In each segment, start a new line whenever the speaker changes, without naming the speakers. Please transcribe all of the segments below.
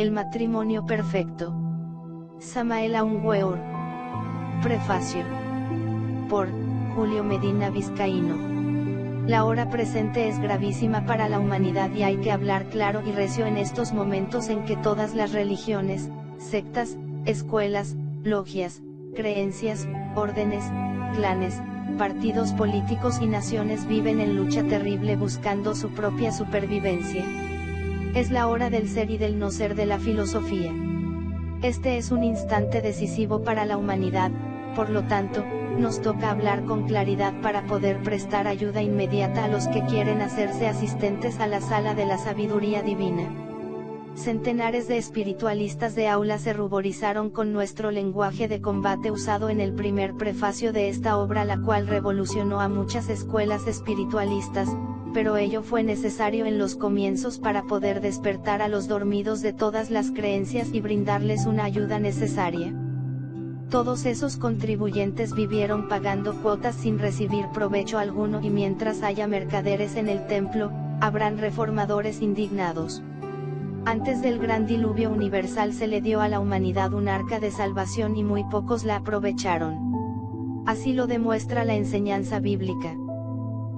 El matrimonio perfecto. Samael Aunweor. Prefacio. Por Julio Medina Vizcaíno. La hora presente es gravísima para la humanidad y hay que hablar claro y recio en estos momentos en que todas las religiones, sectas, escuelas, logias, creencias, órdenes, clanes, partidos políticos y naciones viven en lucha terrible buscando su propia supervivencia. Es la hora del ser y del no ser de la filosofía. Este es un instante decisivo para la humanidad, por lo tanto, nos toca hablar con claridad para poder prestar ayuda inmediata a los que quieren hacerse asistentes a la sala de la sabiduría divina. Centenares de espiritualistas de aula se ruborizaron con nuestro lenguaje de combate usado en el primer prefacio de esta obra, la cual revolucionó a muchas escuelas espiritualistas, pero ello fue necesario en los comienzos para poder despertar a los dormidos de todas las creencias y brindarles una ayuda necesaria. Todos esos contribuyentes vivieron pagando cuotas sin recibir provecho alguno, y mientras haya mercaderes en el templo, habrán reformadores indignados. Antes del gran diluvio universal se le dio a la humanidad un arca de salvación y muy pocos la aprovecharon. Así lo demuestra la enseñanza bíblica.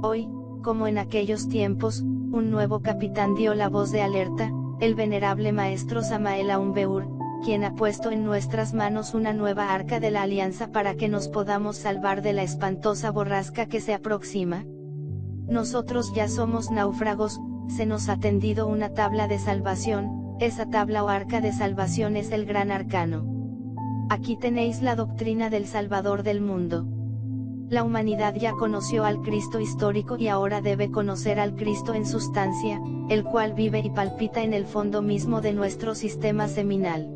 Hoy, como en aquellos tiempos, un nuevo capitán dio la voz de alerta, el venerable maestro Samael Aunweor, quien ha puesto en nuestras manos una nueva arca de la alianza para que nos podamos salvar de la espantosa borrasca que se aproxima. Nosotros ya somos náufragos, se nos ha tendido una tabla de salvación, esa tabla o arca de salvación es el gran arcano. Aquí tenéis la doctrina del Salvador del mundo. La humanidad ya conoció al Cristo histórico y ahora debe conocer al Cristo en sustancia, el cual vive y palpita en el fondo mismo de nuestro sistema seminal.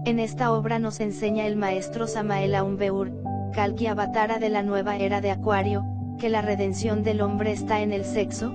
En esta obra nos enseña el maestro Samael Aunweor, Kalki Avatara de la nueva era de Acuario, que la redención del hombre está en el sexo.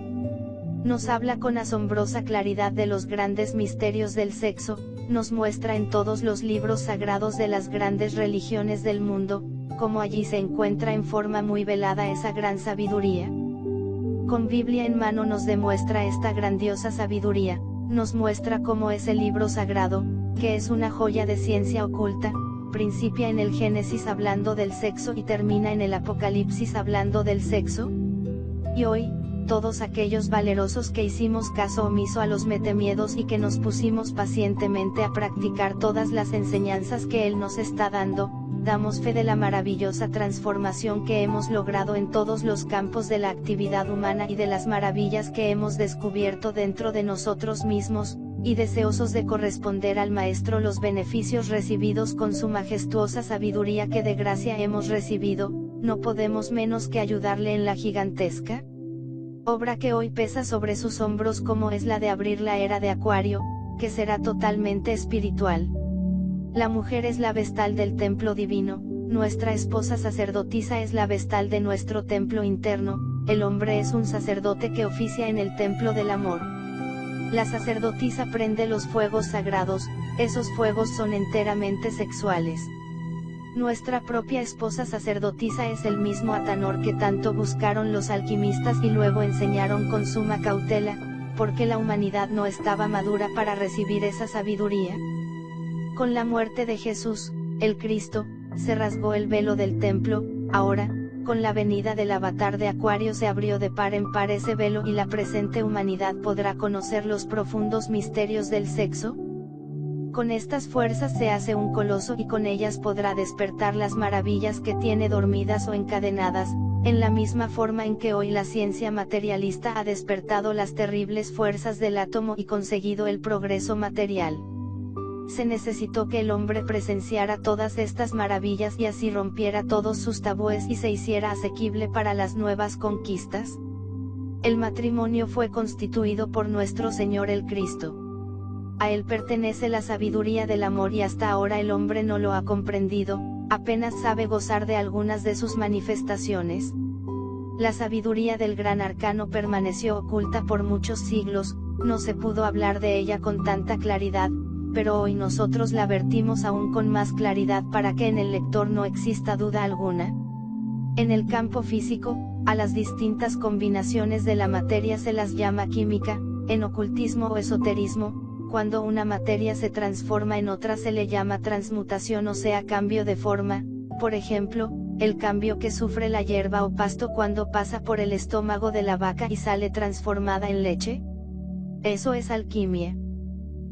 Nos habla con asombrosa claridad de los grandes misterios del sexo, nos muestra en todos los libros sagrados de las grandes religiones del mundo, cómo allí se encuentra en forma muy velada esa gran sabiduría. Con Biblia en mano nos demuestra esta grandiosa sabiduría, nos muestra cómo ese libro sagrado, que es una joya de ciencia oculta, principia en el Génesis hablando del sexo y termina en el Apocalipsis hablando del sexo. Y hoy, todos aquellos valerosos que hicimos caso omiso a los metemiedos y que nos pusimos pacientemente a practicar todas las enseñanzas que Él nos está dando, damos fe de la maravillosa transformación que hemos logrado en todos los campos de la actividad humana y de las maravillas que hemos descubierto dentro de nosotros mismos, y deseosos de corresponder al Maestro los beneficios recibidos con su majestuosa sabiduría que de gracia hemos recibido, no podemos menos que ayudarle en la gigantesca obra que hoy pesa sobre sus hombros, como es la de abrir la era de Acuario, que será totalmente espiritual. La mujer es la vestal del templo divino, nuestra esposa sacerdotisa es la vestal de nuestro templo interno, el hombre es un sacerdote que oficia en el templo del amor. La sacerdotisa prende los fuegos sagrados, esos fuegos son enteramente sexuales. Nuestra propia esposa sacerdotisa es el mismo Atanor que tanto buscaron los alquimistas y luego enseñaron con suma cautela, porque la humanidad no estaba madura para recibir esa sabiduría. Con la muerte de Jesús, el Cristo, se rasgó el velo del templo, ahora, con la venida del avatar de Acuario se abrió de par en par ese velo y la presente humanidad podrá conocer los profundos misterios del sexo. Con estas fuerzas se hace un coloso y con ellas podrá despertar las maravillas que tiene dormidas o encadenadas, en la misma forma en que hoy la ciencia materialista ha despertado las terribles fuerzas del átomo y conseguido el progreso material. Se necesitó que el hombre presenciara todas estas maravillas y así rompiera todos sus tabúes y se hiciera asequible para las nuevas conquistas. El matrimonio fue constituido por nuestro Señor el Cristo. A Él pertenece la sabiduría del amor y hasta ahora el hombre no lo ha comprendido, apenas sabe gozar de algunas de sus manifestaciones. La sabiduría del gran arcano permaneció oculta por muchos siglos, no se pudo hablar de ella con tanta claridad, pero hoy nosotros la vertimos aún con más claridad para que en el lector no exista duda alguna. En el campo físico, a las distintas combinaciones de la materia se las llama química, en ocultismo o esoterismo, cuando una materia se transforma en otra se le llama transmutación, o sea cambio de forma, por ejemplo, el cambio que sufre la hierba o pasto cuando pasa por el estómago de la vaca y sale transformada en leche. Eso es alquimia.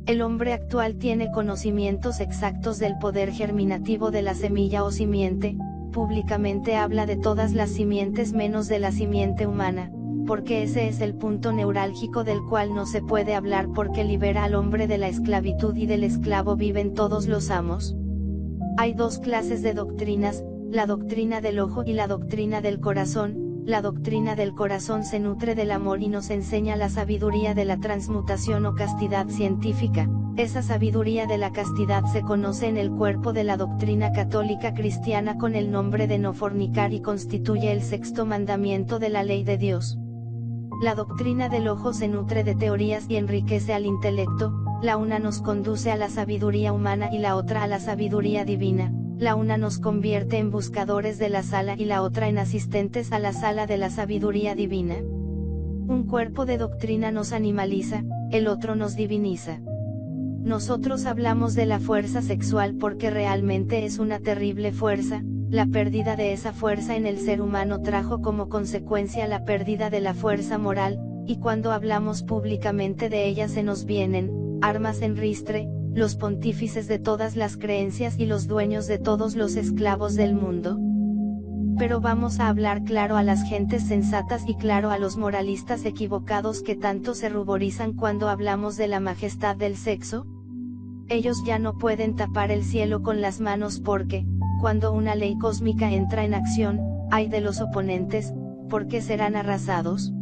El hombre actual tiene conocimientos exactos del poder germinativo de la semilla o simiente, públicamente habla de todas las simientes menos de la simiente humana, porque ese es el punto neurálgico del cual no se puede hablar porque libera al hombre de la esclavitud y del esclavo viven todos los amos. Hay dos clases de doctrinas, la doctrina del ojo y la doctrina del corazón. La doctrina del corazón se nutre del amor y nos enseña la sabiduría de la transmutación o castidad científica. Esa sabiduría de la castidad se conoce en el cuerpo de la doctrina católica cristiana con el nombre de no fornicar y constituye el sexto mandamiento de la ley de Dios. La doctrina del ojo se nutre de teorías y enriquece al intelecto, la una nos conduce a la sabiduría humana y la otra a la sabiduría divina. La una nos convierte en buscadores de la sala y la otra en asistentes a la sala de la sabiduría divina. Un cuerpo de doctrina nos animaliza, el otro nos diviniza. Nosotros hablamos de la fuerza sexual porque realmente es una terrible fuerza. La pérdida de esa fuerza en el ser humano trajo como consecuencia la pérdida de la fuerza moral, y cuando hablamos públicamente de ella se nos vienen armas en ristre, los pontífices de todas las creencias y los dueños de todos los esclavos del mundo. Pero vamos a hablar claro a las gentes sensatas y claro a los moralistas equivocados que tanto se ruborizan cuando hablamos de la majestad del sexo. Ellos ya no pueden tapar el cielo con las manos porque, cuando una ley cósmica entra en acción, ay de los oponentes, porque serán arrasados.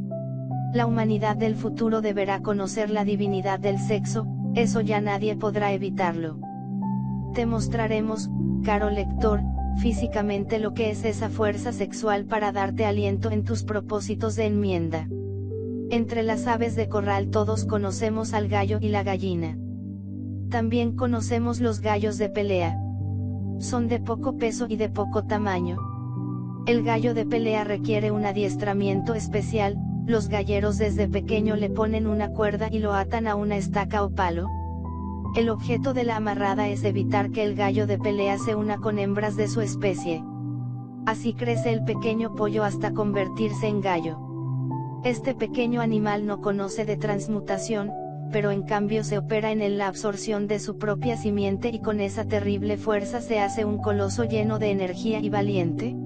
La humanidad del futuro deberá conocer la divinidad del sexo, eso ya nadie podrá evitarlo. Te mostraremos, caro lector, físicamente lo que es esa fuerza sexual para darte aliento en tus propósitos de enmienda. Entre las aves de corral todos conocemos al gallo y la gallina. También conocemos los gallos de pelea. Son de poco peso y de poco tamaño. El gallo de pelea requiere un adiestramiento especial. Los galleros desde pequeño le ponen una cuerda y lo atan a una estaca o palo. El objeto de la amarrada es evitar que el gallo de pelea se una con hembras de su especie. Así crece el pequeño pollo hasta convertirse en gallo. Este pequeño animal no conoce de transmutación, pero en cambio se opera en él la absorción de su propia simiente y con esa terrible fuerza se hace un coloso lleno de energía y valiente.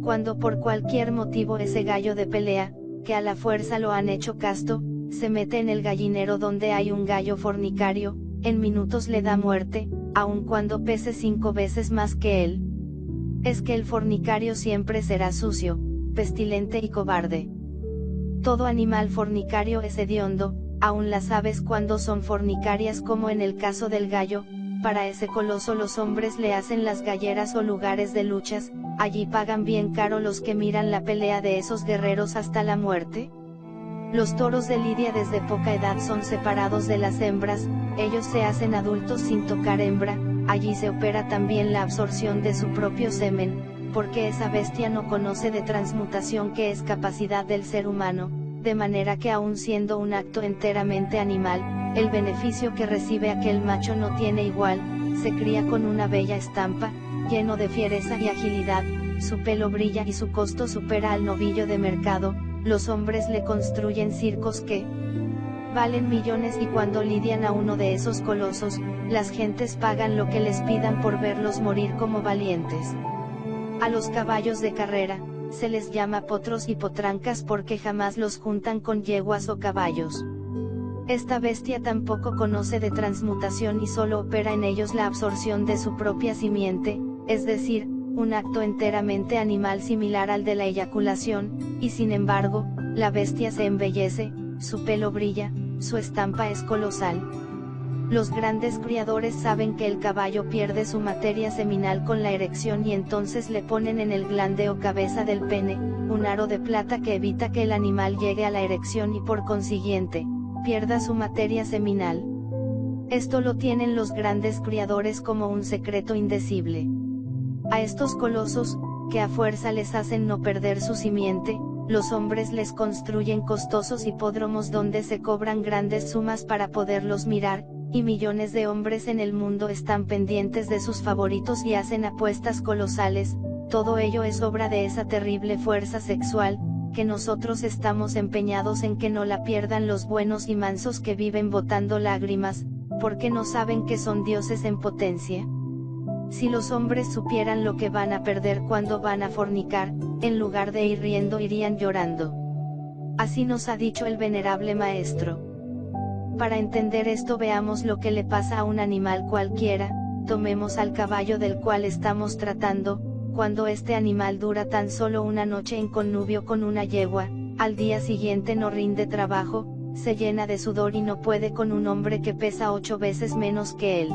Cuando por cualquier motivo ese gallo de pelea, que a la fuerza lo han hecho casto, se mete en el gallinero donde hay un gallo fornicario, en minutos le da muerte, aun cuando pese 5 veces más que él. Es que el fornicario siempre será sucio, pestilente y cobarde. Todo animal fornicario es hediondo, aun las aves cuando son fornicarias como en el caso del gallo. Para ese coloso los hombres le hacen las galleras o lugares de luchas, allí pagan bien caro los que miran la pelea de esos guerreros hasta la muerte. Los toros de lidia desde poca edad son separados de las hembras, ellos se hacen adultos sin tocar hembra, allí se opera también la absorción de su propio semen, porque esa bestia no conoce de transmutación que es capacidad del ser humano, de manera que aun siendo un acto enteramente animal, el beneficio que recibe aquel macho no tiene igual, se cría con una bella estampa, lleno de fiereza y agilidad, su pelo brilla y su costo supera al novillo de mercado, los hombres le construyen circos que valen millones y cuando lidian a uno de esos colosos, las gentes pagan lo que les pidan por verlos morir como valientes. A los caballos de carrera, se les llama potros y potrancas porque jamás los juntan con yeguas o caballos. Esta bestia tampoco conoce de transmutación y solo opera en ellos la absorción de su propia simiente, es decir, un acto enteramente animal similar al de la eyaculación, y sin embargo, la bestia se embellece, su pelo brilla, su estampa es colosal. Los grandes criadores saben que el caballo pierde su materia seminal con la erección y entonces le ponen en el glande o cabeza del pene, un aro de plata que evita que el animal llegue a la erección y por consiguiente, pierda su materia seminal. Esto lo tienen los grandes criadores como un secreto indecible. A estos colosos, que a fuerza les hacen no perder su simiente, los hombres les construyen costosos hipódromos donde se cobran grandes sumas para poderlos mirar, y millones de hombres en el mundo están pendientes de sus favoritos y hacen apuestas colosales. Todo ello es obra de esa terrible fuerza sexual, que nosotros estamos empeñados en que no la pierdan los buenos y mansos que viven botando lágrimas, porque no saben que son dioses en potencia. Si los hombres supieran lo que van a perder cuando van a fornicar, en lugar de ir riendo irían llorando. Así nos ha dicho el venerable maestro. Para entender esto veamos lo que le pasa a un animal cualquiera. Tomemos al caballo del cual estamos tratando. Cuando este animal dura tan solo una noche en connubio con una yegua, al día siguiente no rinde trabajo, se llena de sudor y no puede con un hombre que pesa 8 veces menos que él.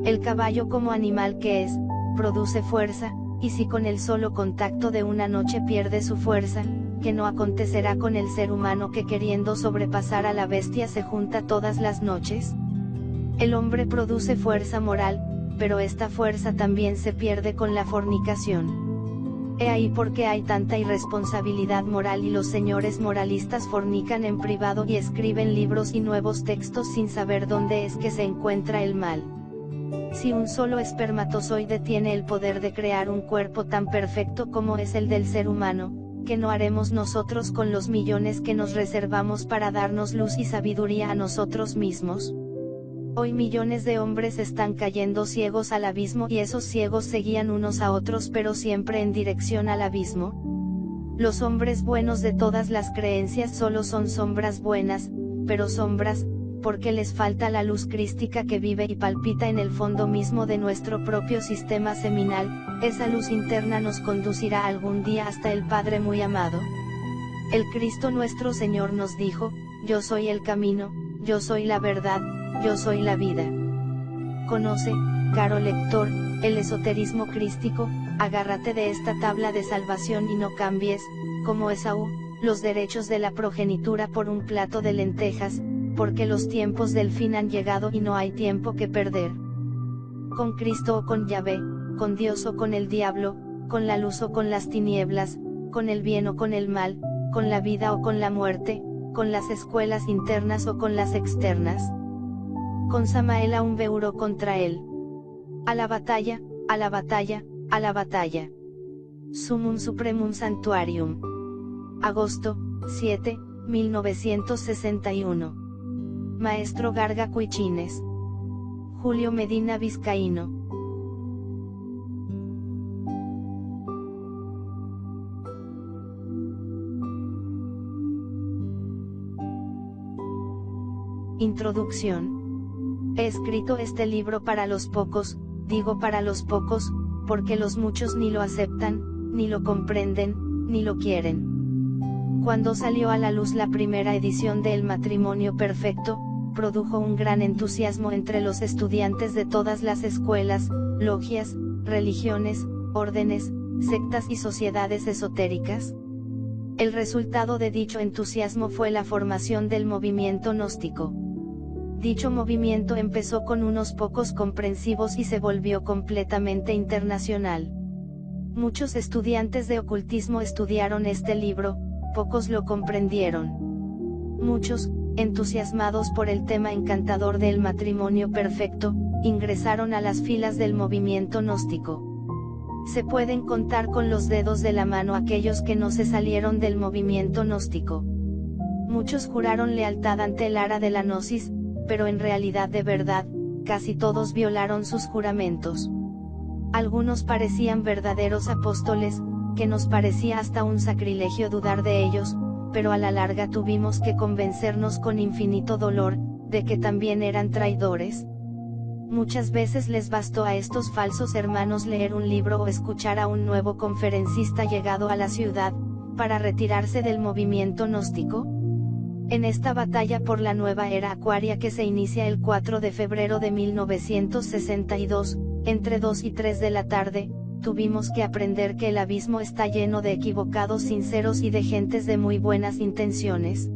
El caballo, como animal que es, produce fuerza, y si con el solo contacto de una noche pierde su fuerza, ¿qué no acontecerá con el ser humano que queriendo sobrepasar a la bestia se junta todas las noches? El hombre produce fuerza moral, pero esta fuerza también se pierde con la fornicación. He ahí por qué hay tanta irresponsabilidad moral y los señores moralistas fornican en privado y escriben libros y nuevos textos sin saber dónde es que se encuentra el mal. Si un solo espermatozoide tiene el poder de crear un cuerpo tan perfecto como es el del ser humano, ¿qué no haremos nosotros con los millones que nos reservamos para darnos luz y sabiduría a nosotros mismos? Hoy millones de hombres están cayendo ciegos al abismo y esos ciegos se guían unos a otros pero siempre en dirección al abismo. Los hombres buenos de todas las creencias solo son sombras buenas, pero sombras, porque les falta la luz crística que vive y palpita en el fondo mismo de nuestro propio sistema seminal. Esa luz interna nos conducirá algún día hasta el Padre muy amado. El Cristo nuestro Señor nos dijo: yo soy el camino, yo soy la verdad, yo soy la vida. Conoce, caro lector, el esoterismo crístico, agárrate de esta tabla de salvación y no cambies, como Esaú, los derechos de la progenitura por un plato de lentejas, porque los tiempos del fin han llegado y no hay tiempo que perder. Con Cristo o con Yahvé, con Dios o con el diablo, con la luz o con las tinieblas, con el bien o con el mal, con la vida o con la muerte, con las escuelas internas o con las externas. Con Samael a un beuro contra él. A la batalla, a la batalla, a la batalla. Sumum Supremum Sanctuarium. Agosto, 7, 1961. Maestro Garga Cuichines. Julio Medina Vizcaíno. Introducción. He escrito este libro para los pocos, digo para los pocos, porque los muchos ni lo aceptan, ni lo comprenden, ni lo quieren. Cuando salió a la luz la primera edición de El Matrimonio Perfecto, produjo un gran entusiasmo entre los estudiantes de todas las escuelas, logias, religiones, órdenes, sectas y sociedades esotéricas. El resultado de dicho entusiasmo fue la formación del movimiento gnóstico. Dicho movimiento empezó con unos pocos comprensivos y se volvió completamente internacional. Muchos estudiantes de ocultismo estudiaron este libro, pocos lo comprendieron. Muchos, entusiasmados por el tema encantador del matrimonio perfecto, ingresaron a las filas del movimiento gnóstico. Se pueden contar con los dedos de la mano aquellos que no se salieron del movimiento gnóstico. Muchos juraron lealtad ante el ara de la gnosis, pero en realidad de verdad, casi todos violaron sus juramentos. Algunos parecían verdaderos apóstoles, que nos parecía hasta un sacrilegio dudar de ellos, pero a la larga tuvimos que convencernos con infinito dolor, de que también eran traidores. Muchas veces les bastó a estos falsos hermanos leer un libro o escuchar a un nuevo conferencista llegado a la ciudad, para retirarse del movimiento gnóstico. En esta batalla por la nueva era acuaria que se inicia el 4 de febrero de 1962, entre 2 y 3 de la tarde, tuvimos que aprender que el abismo está lleno de equivocados sinceros y de gentes de muy buenas intenciones.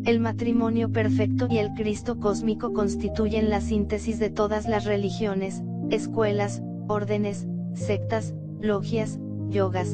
El matrimonio perfecto y el Cristo cósmico constituyen la síntesis de todas las religiones, escuelas, órdenes, sectas, logias, yogas,